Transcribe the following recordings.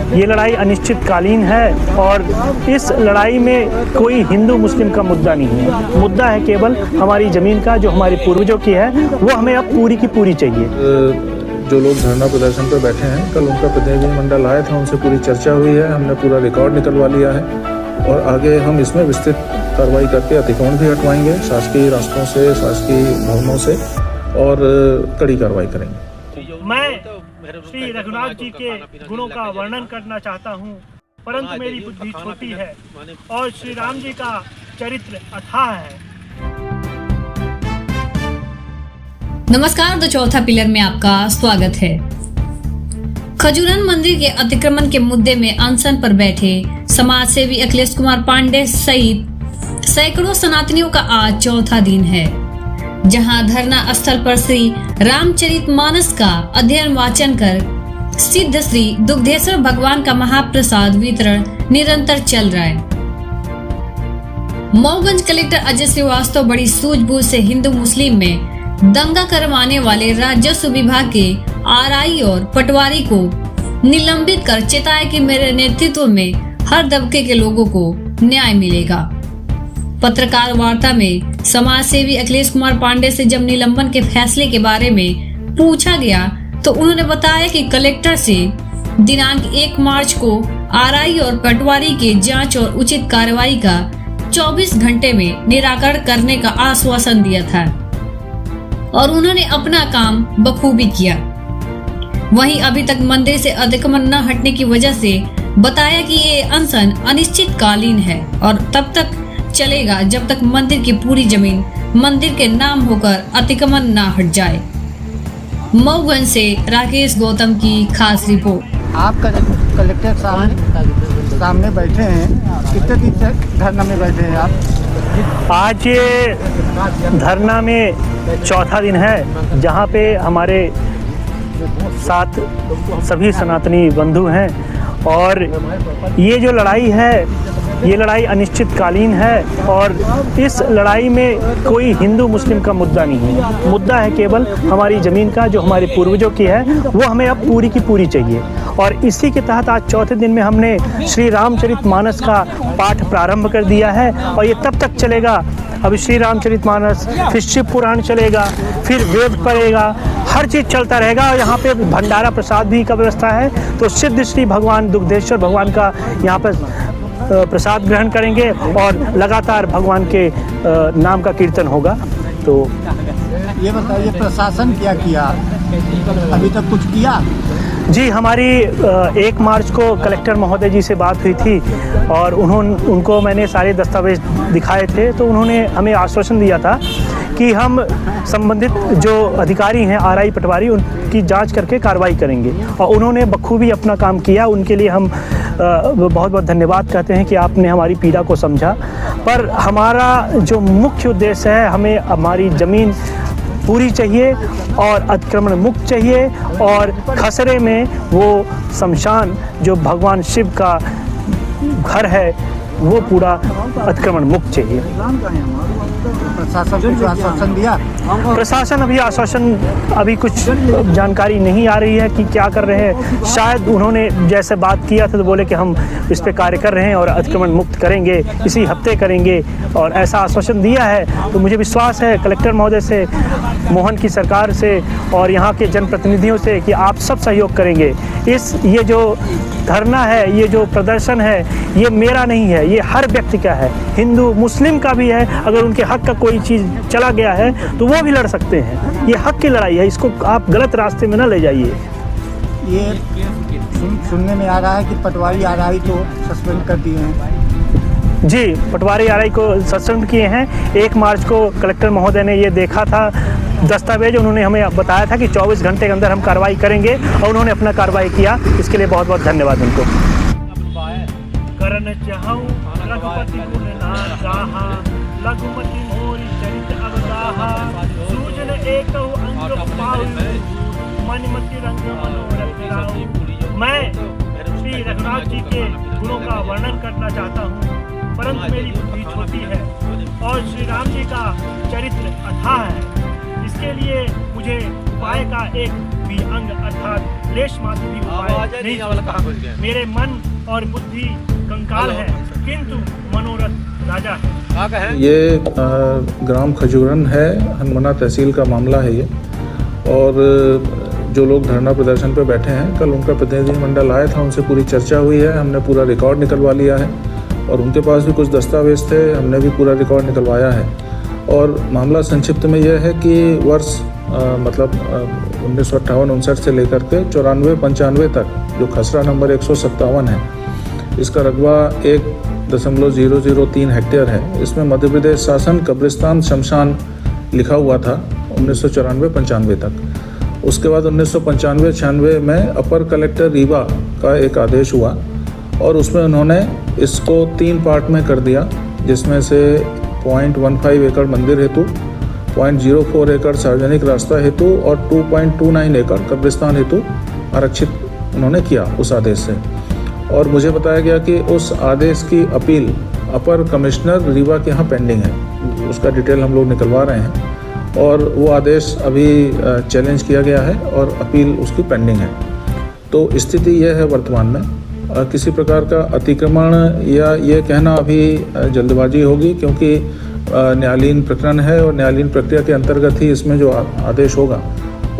ये लड़ाई अनिश्चितकालीन है और इस लड़ाई में कोई हिंदू मुस्लिम का मुद्दा नहीं है। मुद्दा है केवल हमारी ज़मीन का, जो हमारे पूर्वजों की है, वो हमें अब पूरी की पूरी चाहिए। जो लोग धरना प्रदर्शन पर बैठे हैं, कल उनका प्रतिनिधिमंडल आया था, उनसे पूरी चर्चा हुई है, हमने पूरा रिकॉर्ड निकलवा लिया है और आगे हम इसमें विस्तृत कार्रवाई करके अतिक्रमण भी हटवाएंगे शासकीय रास्तों से, शासकीय भवनों से, और कड़ी कार्रवाई करेंगे। मैं श्री रघुनाथ जी के गुणों का वर्णन करना चाहता हूँ, परंतु मेरी बुद्धि छोटी है और श्री राम जी का चरित्र अथाह है। नमस्कार, द चौथा पिलर में आपका स्वागत है। खजूरन मंदिर के अतिक्रमण के मुद्दे में अनशन पर बैठे समाज सेवी अखिलेश कुमार पांडे सहित सैकड़ों सनातनियों का आज चौथा दिन है, जहां धरना स्थल पर श्री रामचरितमानस का अध्ययन वाचन कर सिद्ध श्री दुग्धेश्वर भगवान का महाप्रसाद वितरण निरंतर चल रहा है। मऊगंज कलेक्टर अजय श्रीवास्तव बड़ी सूझबूझ से हिंदू मुस्लिम में दंगा करवाने वाले राजस्व विभाग के आरआई और पटवारी को निलंबित कर चेताए कि मेरे नेतृत्व में हर तबके के लोगों को न्याय मिलेगा। पत्रकार वार्ता में समाज सेवी अखिलेश कुमार पांडे से जब निलंबन के फैसले के बारे में पूछा गया तो उन्होंने बताया कि कलेक्टर से दिनांक 1 मार्च को आरआई और पटवारी के जांच और उचित कार्रवाई का 24 घंटे में निराकरण करने का आश्वासन दिया था और उन्होंने अपना काम बखूबी किया। वहीं अभी तक मंदिर से अतिक्रमण न हटने की वजह से बताया कि ये अनशन अनिश्चितकालीन है और तब तक चलेगा जब तक मंदिर की पूरी जमीन मंदिर के नाम होकर अतिक्रमण न हट जाए। मऊगंज से राकेश गौतम की खास रिपोर्ट। आप कलेक्टर सामने बैठे हैं, कितने दिन से धरना में बैठे हैं आप? आज ये धरना में चौथा दिन है, जहाँ पे हमारे साथ सभी सनातनी बंधु हैं और ये जो लड़ाई है, ये लड़ाई अनिश्चितकालीन है और इस लड़ाई में कोई हिंदू मुस्लिम का मुद्दा नहीं है। मुद्दा है केवल हमारी ज़मीन का, जो हमारे पूर्वजों की है, वो हमें अब पूरी की पूरी चाहिए। और इसी के तहत आज चौथे दिन में हमने श्री रामचरितमानस का पाठ प्रारंभ कर दिया है और ये तब तक चलेगा। अभी श्री रामचरितमानस, फिर शिव पुराण चलेगा, फिर वेद पढ़ेगा, हर चीज़ चलता रहेगा। और यहाँ पे भंडारा प्रसाद भी का व्यवस्था है, तो सिद्ध श्री भगवान दुग्धेश्वर भगवान का यहाँ पर प्रसाद ग्रहण करेंगे और लगातार भगवान के नाम का कीर्तन होगा। तो ये बताइए, प्रशासन क्या किया अभी तक? कुछ किया? जी, हमारी 1 मार्च को कलेक्टर महोदय जी से बात हुई थी और उनको मैंने सारे दस्तावेज दिखाए थे, तो उन्होंने हमें आश्वासन दिया था कि हम संबंधित जो अधिकारी हैं, आरआई पटवारी, उनकी जांच करके कार्रवाई करेंगे और उन्होंने बखूबी अपना काम किया। उनके लिए हम बहुत बहुत धन्यवाद कहते हैं कि आपने हमारी पीड़ा को समझा। पर हमारा जो मुख्य उद्देश्य है, हमें हमारी ज़मीन पूरी चाहिए और अतिक्रमण मुक्त चाहिए और खसरे में वो शमशान जो भगवान शिव का घर है, वो पूरा अतिक्रमण मुक्त चाहिए। प्रशासन कुछ आश्वासन दिया? प्रशासन अभी कुछ जानकारी नहीं आ रही है कि क्या कर रहे हैं। शायद उन्होंने जैसे बात किया था तो बोले कि हम इस पे कार्य कर रहे हैं और अतिक्रमण मुक्त करेंगे, इसी हफ्ते करेंगे, और ऐसा आश्वासन दिया है। तो मुझे विश्वास है कलेक्टर महोदय से, मोहन की सरकार से और यहाँ के जनप्रतिनिधियों से कि आप सब सहयोग करेंगे। ये जो धरना है, ये जो प्रदर्शन है, ये मेरा नहीं है, ये हर व्यक्ति का है, हिंदू मुस्लिम का भी है। अगर उनके हक का कोई चीज़ चला गया है तो वो भी लड़ सकते हैं। ये हक की लड़ाई है, इसको आप गलत रास्ते में न ले जाइए। ये सुनने में आ रहा है कि पटवारी आरआई को सस्पेंड कर दिए हैं। जी, पटवारी आरआई को सस्पेंड किए हैं। 1 मार्च को कलेक्टर महोदय ने ये देखा था दस्तावेज, उन्होंने हमें बताया था कि 24 घंटे के अंदर हम कार्रवाई करेंगे और उन्होंने अपना कार्रवाई किया। इसके लिए बहुत बहुत धन्यवाद उनको। करन चाहूं रघुपति गुण ना गाहा, लघुमति मोरी चरित अवगाहा, सूजन एकहु अंग पाऊ, मनिमति रंग मनोरथ लाऊ। मैं श्री रघुनाथ जी के गुणों का वर्णन करना चाहता हूँ, परंतु मेरी बुद्धि छोटी है और श्री राम जी का चरित्र अथाह है। इसके लिए मुझे उपाय का एक भी अंग अर्थात लेश मात्र भी उपाय नहीं हो सकता। मेरे मन और बुद्धि कंकाल है, किंतु मनोरथ राजा है। ये ग्राम खजूरन है, हनुमाना तहसील का मामला है ये। और जो लोग धरना प्रदर्शन पे बैठे हैं, कल उनका प्रतिनिधिमंडल आया था, उनसे पूरी चर्चा हुई है, हमने पूरा रिकॉर्ड निकलवा लिया है और उनके पास भी कुछ दस्तावेज थे, हमने भी पूरा रिकॉर्ड निकलवाया है। और मामला संक्षिप्त में यह है कि वर्ष 1958-59 से लेकर के 94-95 तक जो खसरा नंबर 157 है, इसका रकबा 1.003 हेक्टेयर है। इसमें मध्य प्रदेश शासन कब्रिस्तान शमशान लिखा हुआ था 1994-95 तक। उसके बाद 1995-96 में अपर कलेक्टर रीवा का एक आदेश हुआ और उसमें उन्होंने इसको 3 पार्ट में कर दिया, जिसमें से 0.15 एकड़ मंदिर हेतु, 0.04 एकड़ सार्वजनिक रास्ता हेतु और 2.29 एकड़ कब्रिस्तान हेतु आरक्षित उन्होंने किया उस आदेश से। और मुझे बताया गया कि उस आदेश की अपील अपर कमिश्नर रीवा के यहाँ पेंडिंग है, उसका डिटेल हम लोग निकलवा रहे हैं और वो आदेश अभी चैलेंज किया गया है और अपील उसकी पेंडिंग है। तो स्थिति यह है वर्तमान में, किसी प्रकार का अतिक्रमण या ये कहना अभी जल्दबाजी होगी, क्योंकि न्यायालयीन प्रकरण है और न्यायालयीन प्रक्रिया के अंतर्गत ही इसमें जो आदेश होगा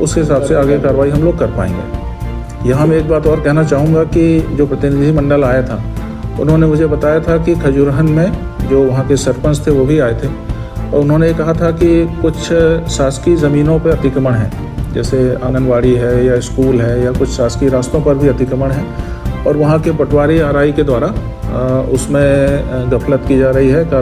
उस हिसाब से आगे कार्रवाई हम लोग कर पाएंगे। यहाँ मैं एक बात और कहना चाहूँगा कि जो प्रतिनिधिमंडल आया था, उन्होंने मुझे बताया था कि खजूरहन में जो वहाँ के सरपंच थे वो भी आए थे और उन्होंने कहा था कि कुछ शासकीय ज़मीनों पर अतिक्रमण है, जैसे आंगनवाड़ी है या स्कूल है या कुछ शासकीय रास्तों पर भी अतिक्रमण है और वहाँ के पटवारी आरआई के द्वारा उसमें गफलत की जा रही है।